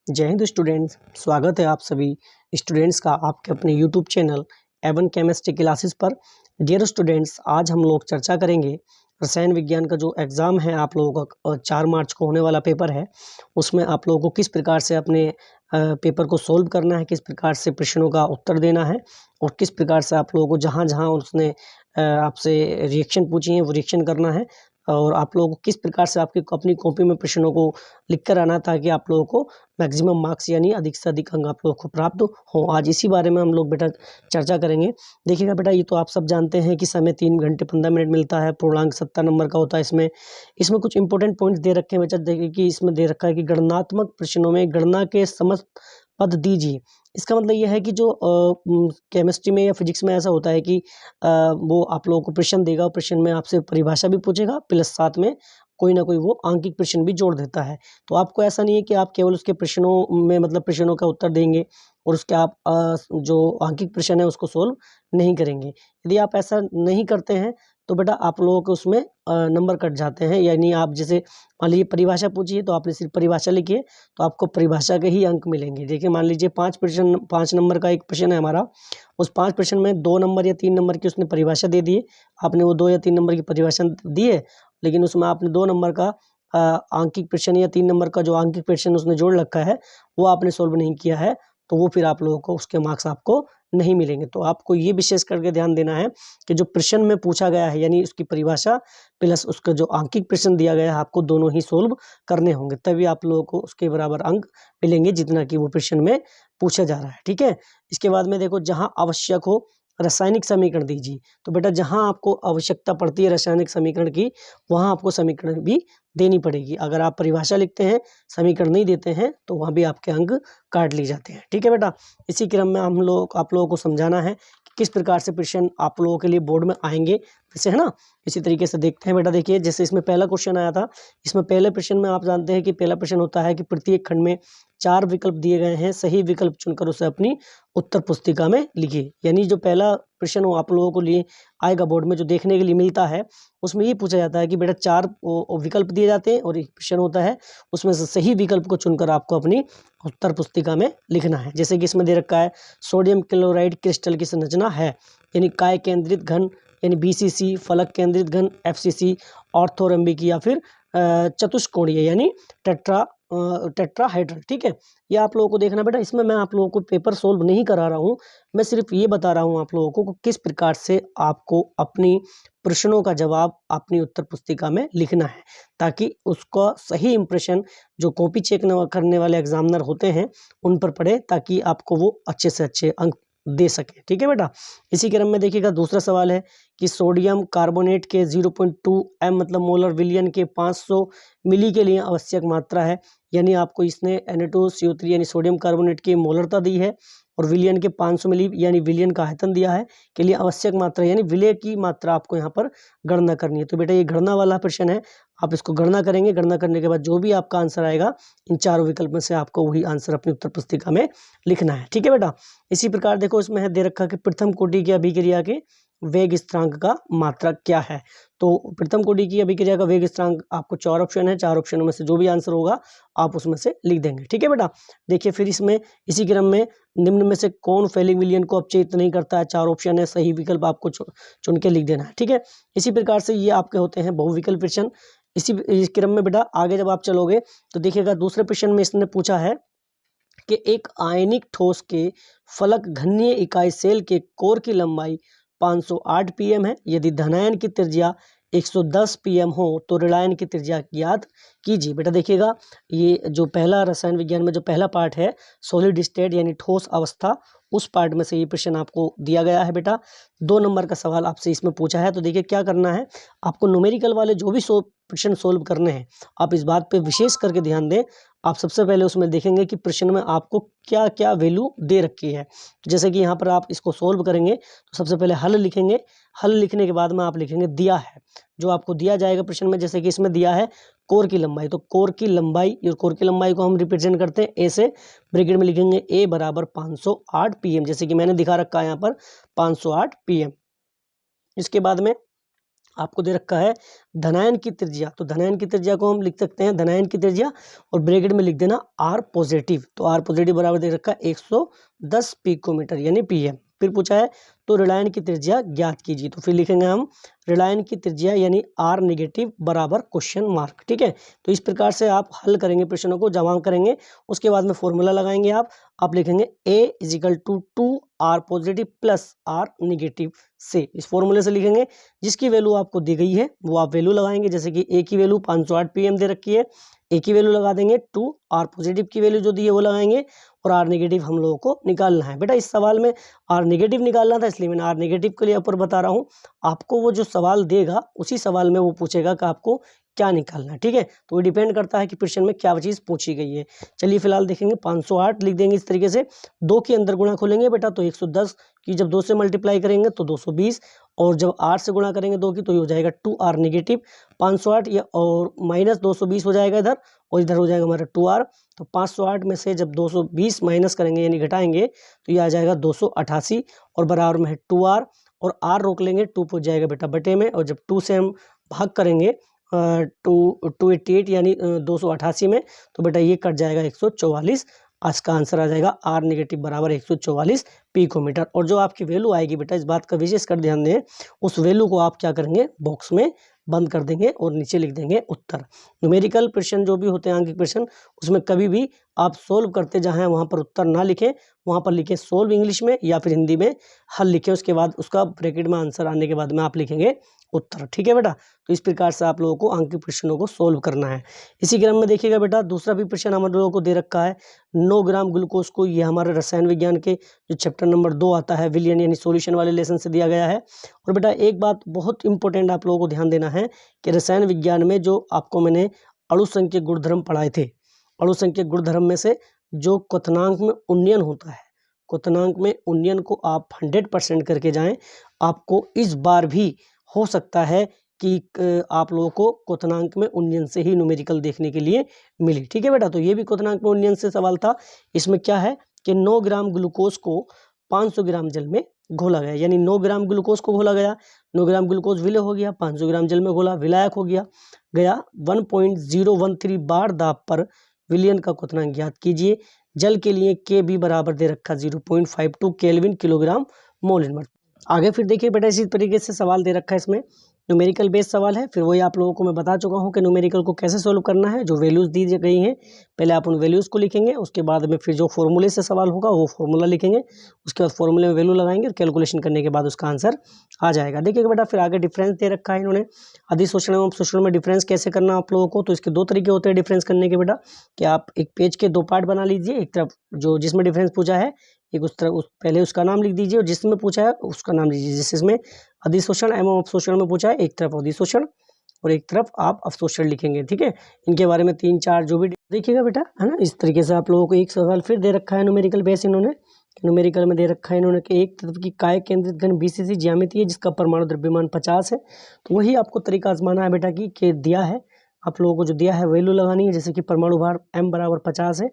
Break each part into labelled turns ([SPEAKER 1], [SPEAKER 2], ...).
[SPEAKER 1] जय हिंद स्टूडेंट्स। स्वागत है आप सभी स्टूडेंट्स का आपके अपने YouTube channel Avan chemistry classes पर। डियर स्टूडेंट्स, आज हम लोग चर्चा करेंगे रसायन विज्ञान का जो एग्ज़ाम है आप लोगों का 4 मार्च को होने वाला पेपर है, उसमें आप लोगों को किस प्रकार से अपने पेपर को सोल्व करना है, किस प्रकार से प्रश्नों का उत्तर देना है और किस प्रकार से आप लोगों को जहाँ जहाँ उसने आपसे रिएक्शन पूछी हैं वो रिएक्शन करना है और आप लोगों को किस प्रकार से आपकी अपनी कॉपी में प्रश्नों को लिख कर आना ताकि आप लोगों को मैक्सिमम मार्क्स यानी अधिक से अधिक अंक आप लोगों को प्राप्त हो। आज इसी बारे में हम लोग बेटा चर्चा करेंगे। देखिएगा बेटा, ये तो आप सब जानते हैं कि समय 3 घंटे 15 मिनट मिलता है, पूर्णांक 70 नंबर का होता है। इसमें कुछ इंपॉर्टेंट पॉइंट्स दे रखे हैं बेटा। देखिए कि इसमें दे रखा है कि गणनात्मक प्रश्नों में गणना के समस्त पद दीजिए। इसका मतलब यह है कि जो केमिस्ट्री में या फिजिक्स में ऐसा होता है कि वो आप लोगों को प्रश्न देगा और प्रश्न में आपसे परिभाषा भी पूछेगा, प्लस साथ में कोई ना कोई वो आंकिक प्रश्न भी जोड़ देता है। तो आपको ऐसा नहीं है कि आप केवल उसके प्रश्नों में मतलब प्रश्नों का उत्तर देंगे और उसके आप जो आंकिक प्रश्न है उसको सोल्व नहीं करेंगे। यदि आप ऐसा नहीं करते हैं तो बेटा आप लोगों को उसमें नंबर कट जाते हैं। यानी आप जैसे मान लीजिए परिभाषा पूछिए तो आपने सिर्फ परिभाषा लिखी है तो आपको परिभाषा के ही अंक मिलेंगे। देखिए मान लीजिए 5 नंबर का एक प्रश्न है हमारा, उस 5 प्रश्न में 2 नंबर या 3 नंबर की उसने परिभाषा दे दी है। आपने वो 2 या 3 नंबर की परिभाषा दी है, लेकिन उसमें आपने 2 नंबर का आंकिक प्रश्न या 3 नंबर का जो आंकिक प्रश्न उसने जोड़ रखा है वो आपने सोल्व नहीं किया है, तो वो फिर आप लोगों को उसके मार्क्स आपको नहीं मिलेंगे। तो आपको ये विशेष करके ध्यान देना है कि जो प्रश्न में पूछा गया है यानी उसकी परिभाषा प्लस उसका जो आंकिक प्रश्न दिया गया है आपको दोनों ही सोल्व करने होंगे, तभी आप लोगों को उसके बराबर अंक मिलेंगे जितना कि वो प्रश्न में पूछा जा रहा है। ठीक है। इसके बाद में देखो, जहाँ आवश्यक हो रासायनिक समीकरण दीजिए। तो बेटा जहाँ आपको आवश्यकता पड़ती है रासायनिक समीकरण की, वहाँ आपको समीकरण भी देनी पड़ेगी। अगर आप परिभाषा लिखते हैं, समीकरण नहीं देते हैं, तो वहाँ भी आपके अंक काट लिए जाते हैं। ठीक है बेटा। इसी क्रम में आप लोगों को समझाना है कि किस प्रकार से प्रश्न आप लोगों के लिए बोर्ड में आएंगे, वैसे है ना। इसी तरीके से देखते हैं बेटा। देखिए जैसे इसमें पहला क्वेश्चन आया था, इसमें पहले प्रश्न में आप जानते हैं कि पहला प्रश्न होता है कि प्रत्येक खंड में 4 विकल्प दिए गए हैं, सही विकल्प चुनकर उसे अपनी उत्तर पुस्तिका में लिखिए। यानी जो पहला प्रश्न वो आप लोगों को लिए आएगा बोर्ड में, जो देखने के लिए मिलता है, उसमें ये पूछा जाता है कि बेटा 4 विकल्प दिए जाते हैं और एक प्रश्न होता है, उसमें से सही विकल्प को चुनकर आपको अपनी उत्तर पुस्तिका में लिखना है। जैसे कि इसमें दे रखा है सोडियम क्लोराइड क्रिस्टल की संरचना है, यानी काय केंद्रित घन यानी BCC, फलक केंद्रित घन FCC, ऑर्थोरंबिक या फिर चतुष्कोणीय यानी टेट्राहाइड्रल। ठीक है। ये आप लोगों को देखना बेटा। इसमें मैं आप लोगों को पेपर सोल्व नहीं करा रहा हूँ, मैं सिर्फ ये बता रहा हूँ आप लोगों को किस प्रकार से आपको अपनी प्रश्नों का जवाब अपनी उत्तर पुस्तिका में लिखना है, ताकि उसका सही इंप्रेशन जो कॉपी चेक करने वाले एग्जामिनर होते हैं उन पर पड़े, ताकि आपको वो अच्छे से अच्छे अंक दे सके। ठीक है बेटा। इसी क्रम में देखिएगा दूसरा सवाल है कि सोडियम कार्बोनेट के 0.2 m मतलब मोलर विलयन के 500 मिली के लिए आवश्यक मात्रा है। यानी आपको इसने Na2CO3 यानी सोडियम कार्बोनेट की मोलरता दी है और विलयन के 500 मिली यानी विलयन का आयतन दिया है के लिए आवश्यक मात्रा यानी विलय की मात्रा आपको यहाँ पर गणना करनी है। तो बेटा ये गणना वाला प्रश्न है, आप इसको गणना करेंगे। गणना करने के बाद जो भी आपका आंसर आएगा इन चारों विकल्प में से आपको वही आंसर अपनी उत्तर पुस्तिका में लिखना है। ठीक है बेटा। इसी प्रकार देखो इसमें है दे रखा कि प्रथम कोटि की अभिक्रिया के वेग स्थिरांक का मात्रक क्या है। तो प्रथम कोटि की अभिक्रिया का वेग स्थिरांक आपको 4 ऑप्शन है, 4 ऑप्शनों में से जो भी आंसर होगा आप उसमें से लिख देंगे। ठीक है बेटा। देखिए फिर इसमें इसी क्रम में निम्न में से कौन फैलिक विलयन को अपचयित नहीं करता है, 4 ऑप्शन है, सही विकल्प आपको चुन के लिख देना है। ठीक है। इसी प्रकार से ये आपके होते हैं बहुविकल्प प्रश्न। इसी क्रम में बेटा आगे जब आप चलोगे तो देखिएगा दूसरे प्रश्न में इसने पूछा है कि एक आयनिक ठोस के फलक घनीय इकाई सेल के कोर की लंबाई 508 pm है। यदि धनायन की त्रिज्या 110 pm हो तो ऋणायन की त्रिज्या ज्ञात कीजिए। बेटा देखिएगा ये जो पहला रसायन विज्ञान में जो पहला पार्ट है सॉलिड स्टेट यानी ठोस अवस्था, उस पार्ट में से ये प्रश्न आपको दिया गया है बेटा। 2 नंबर का सवाल आपसे इसमें पूछा है। तो देखिए क्या करना है, आपको न्यूमेरिकल वाले जो भी प्रश्न सोल्व करने हैं आप इस बात पे विशेष करके ध्यान दें। आप सबसे पहले उसमें देखेंगे कि प्रश्न में आपको क्या क्या वैल्यू दे रखी है। तो जैसे कि यहाँ पर आप इसको सोल्व करेंगे तो सबसे पहले हल लिखेंगे। हल लिखने के बाद में आप लिखेंगे दिया है, जो आपको दिया जाएगा प्रश्न में। जैसे कि इसमें दिया है कोर की लंबाई, तो कोर की लंबाई और कोर की लंबाई को हम रिप्रेजेंट करते हैं ए से, ब्रैकेट में लिखेंगे ए बराबर 508 pm, जैसे कि मैंने दिखा रखा है यहाँ पर 508 pm। इसके बाद में आपको दे रखा है धनायन की त्रिज्या, तो धनायन की त्रिज्या को हम लिख सकते हैं धनायन की त्रिज्या और ब्रैकेट में लिख देना आर पॉजिटिव। तो आर पॉजिटिव बराबर दे रखा है 110 पिकोमीटर यानी पीएम। फिर पूछा है तो ऋणायन की त्रिज्या ज्ञात कीजिए, तो फिर लिखेंगे हम ऋणायन की त्रिज्या यानी आर नेगेटिव बराबर क्वेश्चन मार्क। ठीक है, तो इस प्रकार से आप हल करेंगे प्रश्नों को, जमा करेंगे, उसके बाद में फॉर्मूला लगाएंगे। आप लिखेंगे A equal to 2 R positive plus R negative से, इस फॉर्मूले से लिखेंगे। जिसकी वैल्यू आपको दी गई है वो आप वैल्यू लगाएंगे, जैसे कि ए की वैल्यू 508 पीएम दे रखी है, ए की वैल्यू लगा देंगे 2, आर पॉजिटिव की वैल्यू जो दी है वो लगाएंगे और आर नेगेटिव हम लोगों को निकालना है। बेटा इस सवाल में आर नेगेटिव निकालना था, इसलिए मैंने आर नेगेटिव के लिए ऊपर बता रहा हूँ। आपको वो जो सवाल देगा उसी सवाल में वो पूछेगा कि आपको क्या निकालना है। ठीक है, तो वो डिपेंड करता है कि प्रश्न में क्या चीज़ पूछी गई है। चलिए फिलहाल देखेंगे 508 लिख देंगे इस तरीके से, 2 के अंदर गुणा खोलेंगे बेटा तो 110 की जब 2 से मल्टीप्लाई करेंगे तो 220 और जब 8 से गुणा करेंगे 2 की तो ये हो जाएगा 2 आर नेगेटिव 508 या और माइनस 220 हो जाएगा इधर और इधर हो जाएगा हमारा 2 आर। तो 508 में से जब 220 माइनस करेंगे यानी घटाएंगे तो ये आ जाएगा 288 और बराबर में है 2 आर और आर रोक लेंगे, 2 पहुँच जाएगा बेटा बटे में और जब 2 से हम भाग करेंगे 288 यानी 288 में तो बेटा ये कट जाएगा 144। आज का आंसर आ जाएगा आर नेगेटिव बराबर 144 पिकोमीटर। और जो आपकी वैल्यू आएगी बेटा इस बात का विशेष कर ध्यान दें, उस वैल्यू को आप क्या करेंगे बॉक्स में बंद कर देंगे और नीचे लिख देंगे उत्तर। न्यूमेरिकल प्रश्न जो भी होते हैं आंकिक प्रश्न उसमें कभी भी आप सोल्व करते जहाँ हैं वहाँ पर उत्तर ना लिखें, वहाँ पर लिखें सोल्व इंग्लिश में या फिर हिंदी में हल लिखें, उसके बाद उसका ब्रैकेट में आंसर आने के बाद में आप लिखेंगे उत्तर। ठीक है बेटा, तो इस प्रकार से आप लोगों को आंकिक प्रश्नों को सोल्व करना है। इसी क्रम में देखिएगा बेटा दूसरा भी प्रश्न हम लोगों को दे रखा है 9 ग्राम ग्लूकोज को, ये हमारे रसायन विज्ञान के जो चैप्टर नंबर 2 आता है विलयन यानी सॉल्यूशन वाले लेसन से दिया गया है। और बेटा एक बात बहुत इंपॉर्टेंट आप लोगों को ध्यान देना है कि रसायन विज्ञान में जो आपको मैंने अणुसंख्यक गुणधर्म पढ़ाए थे, अणुसंख्यक गुणधर्म में से जो क्वथनांक में उन्नयन होता है, क्वथनांक में उन्नयन को आप 100% करके जाएं, आपको इस बार भी हो सकता है कि आप लोगों को क्वथनांक में उन्नयन से ही न्यूमेरिकल देखने के लिए मिली। ठीक है बेटा, तो ये भी क्वथनांक में उन्नयन से सवाल था। इसमें क्या है कि 9 ग्राम ग्लूकोज को 500 ग्राम जल में घोला गया, यानी 9 ग्राम ग्लूकोज को घोला गया, 9 ग्राम ग्लूकोज विलय हो गया, 500 ग्राम जल में घोला विलायक हो गया 1.013 बार दाब पर विलयन का क्वथनांक ज्ञात कीजिए। जल के लिए के बी बराबर दे रखा 0.52 केल्विन किलोग्राम मोल इनवर्स। आगे फिर देखिए बेटा इसी तरीके से सवाल दे रखा है, इसमें न्यूमेरिकल बेस्ड सवाल है। फिर वही आप लोगों को मैं बता चुका हूं कि न्यूमेरिकल को कैसे सोल्व करना है। जो वैल्यूज़ दी गई हैं पहले आप उन वैल्यूज़ को लिखेंगे, उसके बाद में फिर जो फॉर्मूले से सवाल होगा वो फॉर्मूला लिखेंगे, उसके बाद फॉर्मूले में वैल्यू लगाएंगे और कैलकुलेशन करने के बाद उसका आंसर आ जाएगा। देखिएगा बेटा फिर आगे डिफरेंस दे रखा है इन्होंने, अधिशोषण एवं अवशोषण में डिफरेंस कैसे करना आप लोगों को। तो इसके 2 तरीके होते हैं डिफरेंस करने के बेटा, कि आप एक पेज के 2 पार्ट बना लीजिए, एक तरफ जो जिसमें डिफरेंस पूछा है एक उस तरह पहले उसका नाम लिख दीजिए और जिसमें पूछा है उसका नाम लीजिए। जिसमें अधिशोषण एवं अवशोषण में पूछा है एक तरफ अधिशोषण और एक तरफ आप अवशोषण लिखेंगे। ठीक है, इनके बारे में 3-4 जो भी देखिएगा बेटा है ना। इस तरीके से आप लोगों को एक सवाल फिर दे रखा है न्यूमेरिकल बेस, इन्होंने न्यूमेरिकल में दे रखा है इन्होंने कि एक तरफ की काय केंद्रित घन बीसीसी ज्यामिति है जिसका परमाणु द्रव्यमान 50 है। तो वही आपको तरीका आजमाना है बेटा कि दिया है आप लोगों को, जो दिया है वैल्यू लगानी है। जैसे कि परमाणु भार m बराबर 50 है,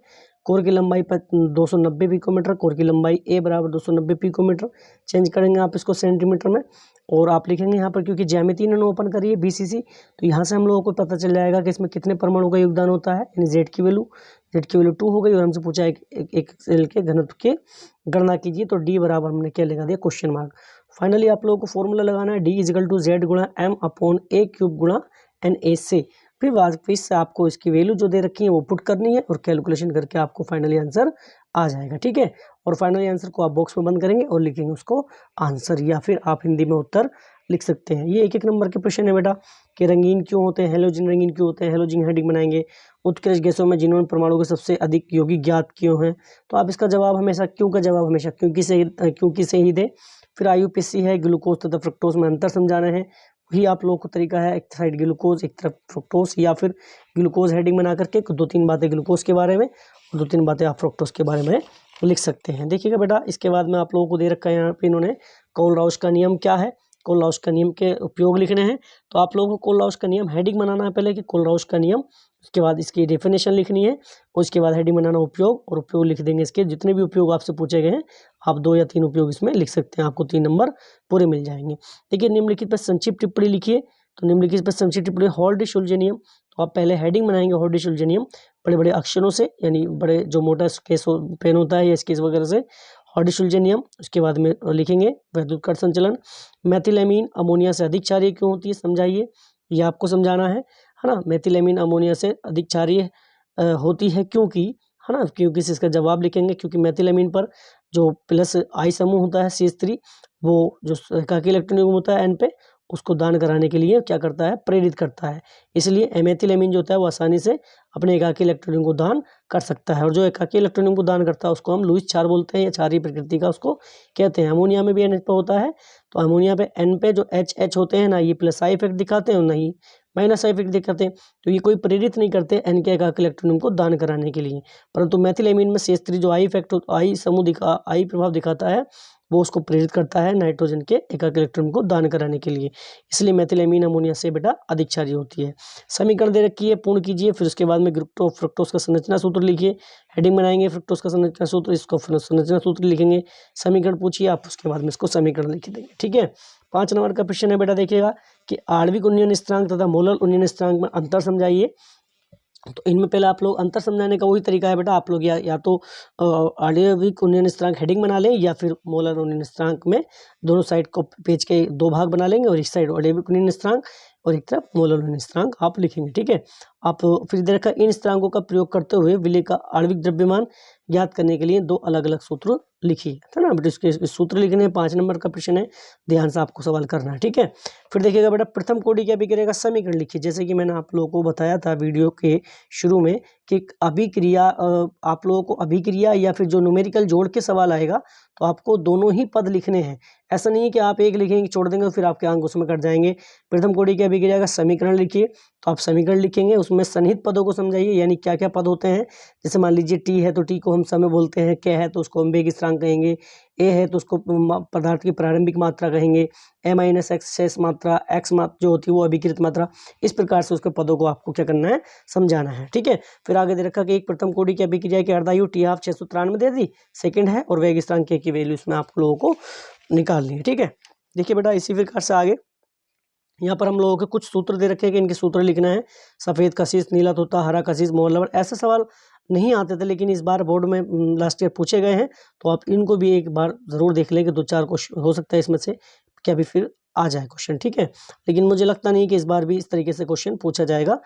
[SPEAKER 1] कोर की लंबाई 290 पिकोमीटर, कोर की लंबाई a बराबर 290 पिकोमीटर, चेंज करेंगे आप इसको सेंटीमीटर में और आप लिखेंगे यहाँ पर, क्योंकि ज्यामिति इन्होंने ओपन करी है बीसीसी, तो यहाँ से हम लोगों को पता चल जाएगा कि इसमें कितने परमाणु का योगदान होता है। यानी जेड की वैल्यू 2 हो गई और हमसे पूछा एक सेल के घनत्व के गणना कीजिए, तो डी बराबर हमने क्या लगा दिया क्वेश्चन मार्क। फाइनली आप लोगों को फॉर्मूला लगाना है डी इजिकल टू जेड गुणा एम अपॉन ए क्यूब गुणा एन ए से। फिर वापस से आपको इसकी वैल्यू जो दे रखी है वो पुट करनी है और कैलकुलेशन करके आपको फाइनली आंसर आ जाएगा। ठीक है, और फाइनली आंसर को आप बॉक्स में बंद करेंगे और लिखेंगे उसको आंसर, या फिर आप हिंदी में उत्तर लिख सकते हैं। ये 1-1 नंबर के प्रश्न है बेटा कि रंगीन क्यों होते हैं, हेलोजन रंगीन क्यों होते हैं, हेलोजन हेडिंग बनाएंगे। उत्कृष्ट गैसों में जिन्होंने परमाणु के सबसे अधिक यौगिक ज्ञात क्यों हैं, तो आप इसका जवाब हमेशा क्यों का जवाब हमेशा क्योंकि से ही दे। फिर आईयूपीएसी है ग्लूकोज तथा फ्रक्टोज में अंतर समझाना है, वही आप लोगों को तरीका है, एक साइड ग्लूकोज एक तरफ फ्रक्टोज, या फिर ग्लूकोज हेडिंग बना करके 2-3 बातें ग्लूकोज के बारे में और 2-3 बातें आप फ्रक्टोज के बारे में लिख सकते हैं। देखिएगा बेटा इसके बाद में आप लोगों को दे रखा है यहाँ पे इन्होंने कोलराउस का नियम क्या है, कोलराउस का नियम के उपयोग लिखने हैं। तो आप लोगों को कोलराउस का नियम हेडिंग बनाना है पहले कि कोलराउस का नियम, उसके बाद इसकी डेफिनेशन लिखनी है, उसके बाद हेडिंग बनाना उपयोग, और उपयोग लिख देंगे। इसके जितने भी उपयोग आपसे पूछे गए हैं आप 2 या 3 उपयोग इसमें लिख सकते हैं, आपको 3 नंबर पूरे मिल जाएंगे। देखिए निम्नलिखित पर संक्षिप्त टिप्पणी लिखिए। तो निम्नलिखित पर संक्षिप्त टिप्पणी हॉल्डी-शुल्ज़ नियम। तो आप पहले हेडिंग बनाएंगे हॉल्डी-शुल्ज़ नियम बड़े बड़े अक्षरों से, यानी बड़े जो मोटा स्केच पेन होता है या स्केच वगैरह से हॉल्डी-शुल्ज़ नियम। उसके बाद में लिखेंगे वैद्युत संचलन। मेथिलेमीन अमोनिया से अधिक क्षारीय क्यों होती है समझाइए, ये आपको समझाना है ना। मेथिलेमीन अमोनिया से अधिक क्षारीय होती है क्योंकि, है ना, क्योंकि से इसका जवाब लिखेंगे। क्योंकि मेथिलेमीन पर जो प्लस आई समूह होता है CH3, वो जो एकाकी इलेक्ट्रॉन युग्म होता है N पे, उसको दान कराने के लिए क्या करता है, प्रेरित करता है। इसलिए एमेथिलेमीन जो होता है वो आसानी से अपने एकाकी इलेक्ट्रॉन को दान कर सकता है, और जो एकाकी इलेक्ट्रॉन को दान करता है उसको हम लुईस क्षार बोलते हैं, या क्षारीय प्रकृति का उसको कहते हैं। अमोनिया में भी NH पे होता है, तो अमोनिया पे N पे जो HH होते हैं ना, ये प्लस आई इफेक्ट दिखाते हैं और नहीं माइनस आई इफेक्ट दिखाते हैं। तो ये कोई प्रेरित नहीं करते N के एकाकी इलेक्ट्रॉन को दान कराने के लिए। परंतु मेथिलेमीन में CH3 जो आई इफेक्ट आई समूह आई प्रभाव दिखाता है, वो उसको प्रेरित करता है नाइट्रोजन के एकाकी इलेक्ट्रॉन को दान कराने के लिए। इसलिए मेथिलेमीन अमोनिया से बेटा अधिक क्षारीय होती है। समीकरण दे रखी है, पूर्ण कीजिए। फिर उसके बाद में फ्रुक्टोज का संरचना सूत्र लिखिए। हेडिंग बनाएंगे फ्रुक्टोज का संरचना सूत्र, इसको संरचना सूत्र लिखेंगे। समीकरण पूछिए आप, उसके बाद में इसको समीकरण लिख देंगे। ठीक है, 5 नंबर का क्वेश्चन है बेटा, देखिएगा कि आणविक उन्नयन स्थिरांक तथा मोलर उन्नयन स्थिरांक में अंतर समझाइए। तो इनमें पहले आप लोग अंतर समझाने का वही तरीका है बेटा, आप लोग या तो आणविक उन्नयन स्थिरांक हेडिंग बना लें, या फिर मोलर उन्नयन स्थिरांक में दोनों साइड को पेज के 2 भाग बना लेंगे, और एक साइड आणविक उन्नयन स्थिरांक और एक तरफ मोलर उन्नयन स्थिरांक आप लिखेंगे। ठीक है, आप फिर इधर का इन स्थिरांकों का प्रयोग करते हुए विलेय का आणविक द्रव्यमान ज्ञात करने के लिए 2 अलग अलग सूत्र लिखिए, है ना बेटा। इसके सूत्र लिखने हैं, 5 नंबर का प्रश्न है, ध्यान से आपको सवाल करना है। ठीक है, फिर देखिएगा बेटा प्रथम कोटि की अभिक्रिया का समीकरण लिखिए। जैसे कि मैंने आप लोगों को बताया था वीडियो के शुरू में कि अभिक्रिया, आप लोगों को अभिक्रिया या फिर जो न्यूमेरिकल जोड़ के सवाल आएगा तो आपको दोनों ही पद लिखने हैं। ऐसा नहीं है कि आप एक लिखेंगे छोड़ देंगे फिर आपके अंक उसमें कट जाएंगे। प्रथम कोटि की अभिक्रिया का समीकरण लिखिए, तो आप समीकरण लिखेंगे, उसमें सन्निहित पदों को समझाइए, यानी क्या क्या पद होते हैं। जैसे मान लीजिए T है तो T को हम समय बोलते हैं, K है तो उसको हम वेग स्थिरांक कहेंगे, A है तो उसको पदार्थ की प्रारंभिक मात्रा कहेंगे, A-X शेष मात्रा, X मात्रा जो होती है वो अभिकृत मात्रा। इस प्रकार से उसके पदों को आपको क्या करना है, समझाना है। ठीक है, फिर आगे दे रखा कि एक प्रथम कोटि की अभिक्रिया की अर्धायु T½ 693 दे दी, सेकंड है, और वेग स्थिरांक K की वैल्यू इसमें आप लोगों को निकालनी है। ठीक है, देखिए बेटा इसी प्रकार से आगे यहाँ पर हम लोगों के कुछ सूत्र दे रखे हैं कि इनके सूत्र लिखना है। सफ़ेद कशिश, नीला तोता, हरा कशिश, मोर लवण। ऐसे सवाल नहीं आते थे, लेकिन इस बार बोर्ड में लास्ट ईयर पूछे गए हैं, तो आप इनको भी एक बार ज़रूर देख लें कि 2-4 क्वेश्चन हो सकता है इसमें से क्या भी फिर आ जाए क्वेश्चन। ठीक है, लेकिन मुझे लगता नहीं कि इस बार भी इस तरीके से क्वेश्चन पूछा जाएगा।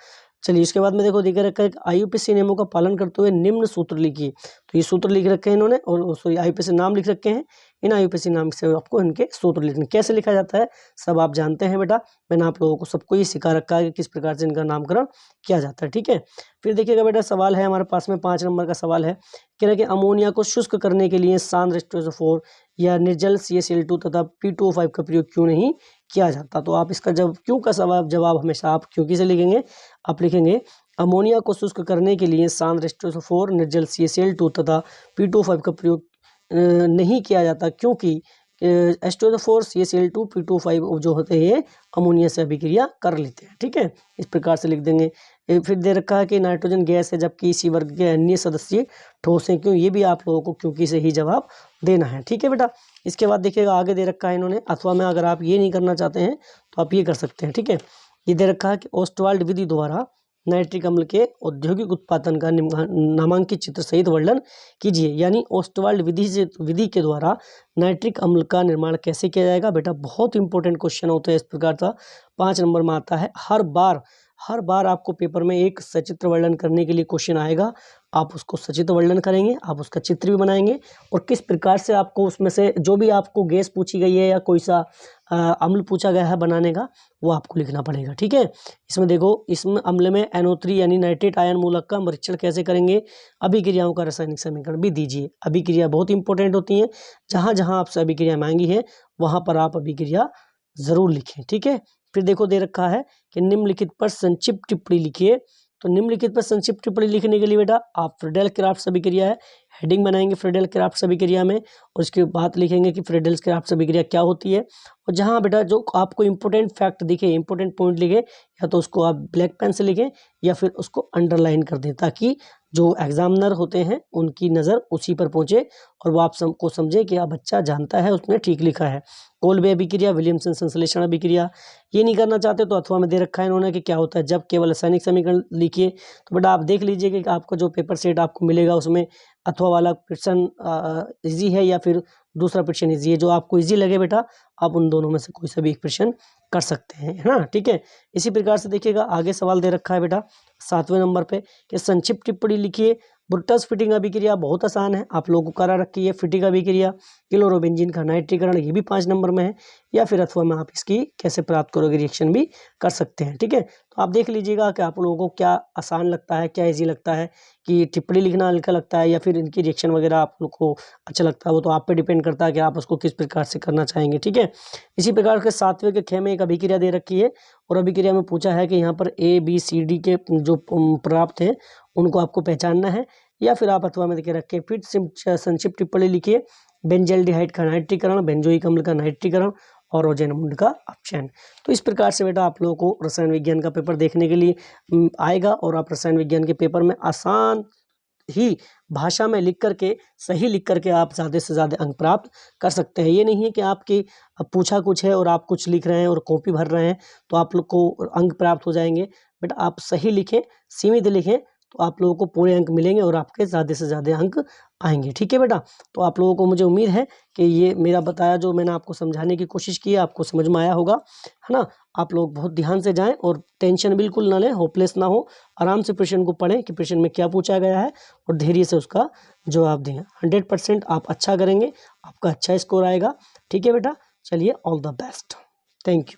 [SPEAKER 1] चलिए इसके बाद में देखो दिख रखा है IUPAC नियमों का पालन करते हुए निम्न सूत्र लिखिए। तो ये सूत्र लिख रखे हैं इन्होंने, और सॉरी IUPAC नाम लिख रखे हैं। इन IUPAC नाम से आपको इनके सूत्र लिखने, कैसे लिखा जाता है सब आप जानते हैं बेटा। मैंने आप लोगों को सबको ये सिखा रखा है कि किस प्रकार से इनका नामकरण किया जाता है। ठीक है, फिर देखिएगा बेटा सवाल है हमारे पास में 5 नंबर का सवाल है, कह रहा है कि अमोनिया को शुष्क करने के लिए सांद्र H2SO4 या निर्जल CaCl2 तथा P2O5 का प्रयोग क्यों नहीं किया जाता। तो आप इसका जब क्यों का जवाब हमेशा आप क्योंकि से लिखेंगे। आप लिखेंगे अमोनिया को शुष्क करने के लिए सांद्र H2SO4, निर्जल CaCl2 तथा P2O5 का प्रयोग नहीं किया जाता, क्योंकि H2SO4, CaCl2, P2O5 जो होते हैं अमोनिया से अभिक्रिया कर लेते हैं। ठीक है, इस प्रकार से लिख देंगे। फिर दे रखा है कि नाइट्रोजन गैस है जबकि इसी वर्ग के अन्य सदस्य ठोस हैं क्यों, ये भी आप लोगों को क्योंकि से ही जवाब देना है। ठीक है बेटा, इसके बाद देखिएगा आगे दे रखा है इन्होंने, अथवा में अगर आप ये नहीं करना चाहते हैं तो आप ये कर सकते हैं। ठीक है, ये दे रखा है कि ओस्टवाल्ड विधि द्वारा नाइट्रिक अम्ल के औद्योगिक उत्पादन का नामांकित चित्र सहित वर्णन कीजिए। यानी ओस्टवाल्ड विधि के द्वारा नाइट्रिक अम्ल का निर्माण कैसे किया जाएगा। बेटा बहुत इंपॉर्टेंट क्वेश्चन होता है इस प्रकार का, 5 नंबर में आता है। हर बार आपको पेपर में एक सचित्र वर्णन करने के लिए क्वेश्चन आएगा, आप उसको सचित्र वर्णन करेंगे, आप उसका चित्र भी बनाएंगे, और किस प्रकार से आपको उसमें से जो भी आपको गैस पूछी गई है या कोई सा अम्ल पूछा गया है बनाने का, वो आपको लिखना पड़ेगा। ठीक है, इसमें देखो, इसमें अम्ल में NO3 यानी नाइट्रेट आयन मूलक का परीक्षण कैसे करेंगे, अभिक्रियाओं का रासायनिक समीकरण भी दीजिए। अभिक्रिया बहुत इंपॉर्टेंट होती हैं, जहाँ जहाँ आपसे अभिक्रिया मांगी है वहाँ पर आप अभिक्रिया जरूर लिखें। ठीक है, फिर देखो दे रखा है कि निम्नलिखित पर संक्षिप्त टिप्पणी लिखिए। तो निम्नलिखित पर संक्षिप्त टिप्पणी लिखने के लिए बेटा आप फ्रीडेल क्राफ्ट अभिक्रिया है, हेडिंग बनाएंगे फ्रीडल क्राफ्ट्स अभिक्रिया में, और उसके बाद लिखेंगे कि फ्रीडल क्राफ्ट्स अभिक्रिया क्या होती है। और जहाँ बेटा जो आपको इंपॉर्टेंट फैक्ट दिखे, इंपॉर्टेंट पॉइंट लिखे, या तो उसको आप ब्लैक पेन से लिखें या फिर उसको अंडरलाइन कर दें, ताकि जो एग्जामिनर होते हैं उनकी नज़र उसी पर पहुंचे और वो आप सबको समझे कि बच्चा जानता है, उसने ठीक लिखा है। कोल्बे अभिक्रिया, विलियमसन संश्लेषण अभिक्रिया, ये नहीं करना चाहते तो अथवा में दे रखा है इन्होंने कि क्या होता है जब केवल रासायनिक समीकरण लिखिए। तो बेटा आप देख लीजिए कि आपका जो पेपर सेट आपको मिलेगा उसमें अथवा वाला क्वेश्चन ईजी है या फिर दूसरा क्वेश्चन ईजी है। जो आपको ईजी लगे बेटा आप उन दोनों में से कोई सा भी एक क्वेश्चन कर सकते हैं, है ना। ठीक है, इसी प्रकार से देखिएगा आगे सवाल दे रखा है बेटा 7वें नंबर पे कि संक्षिप्त टिप्पणी लिखिए। ब्रुटस फिटिंग अभिक्रिया बहुत आसान है, आप लोगों को करा रखी है। फिटिंग अभिक्रिया, क्लोरोबेंजीन का नाइट्रीकरण, ये भी 5 नंबर में है। या फिर अथवा में आप इसकी कैसे प्राप्त करोगे रिएक्शन भी कर सकते हैं। ठीक है, तो आप देख लीजिएगा कि आप लोगों को क्या आसान लगता है, क्या ईजी लगता है, कि टिप्पणी लिखना हल्का लगता है या फिर इनकी रिएक्शन वगैरह आप लोग को अच्छा लगता है। वो तो आप पे डिपेंड करता है कि आप उसको किस प्रकार से करना चाहेंगे। ठीक है, इसी प्रकार के 7वें के ख में एक अभिक्रिया दे रखी है और अभिक्रिया में पूछा है कि यहाँ पर ABCD के जो प्राप्त हैं उनको आपको पहचानना है। या फिर आप अथवा में देखे रखे फिर संक्षिप्त टिप्पणी लिखिए। बेंजल्डिहाइड का नाइट्रीकरण, बेंजोइक अम्ल का नाइट्रीकरण और ओजेनमुंड का अपचयन। तो इस प्रकार से बेटा आप लोगों को रसायन विज्ञान का पेपर देखने के लिए आएगा और आप रसायन विज्ञान के पेपर में आसान ही भाषा में लिख करके, सही लिख करके आप ज़्यादा से ज़्यादा अंक प्राप्त कर सकते हैं। ये नहीं है कि आपकी पूछा कुछ है और आप कुछ लिख रहे हैं और कॉपी भर रहे हैं तो आप लोग को अंक प्राप्त हो जाएंगे। बेटा आप सही लिखें, सीमित लिखें तो आप लोगों को पूरे अंक मिलेंगे और आपके ज़्यादा से ज़्यादा अंक आएंगे। ठीक है बेटा, तो आप लोगों को मुझे उम्मीद है कि ये मेरा बताया जो मैंने आपको समझाने की कोशिश की है आपको समझ में आया होगा, है ना। आप लोग बहुत ध्यान से जाएं और टेंशन बिल्कुल ना लें, होपलेस ना हो, आराम से प्रश्न को पढ़ें कि प्रश्न में क्या पूछा गया है और धैर्य से उसका जवाब दें। 100% आप अच्छा करेंगे, आपका अच्छा स्कोर आएगा। ठीक है बेटा, चलिए all the best, thank you.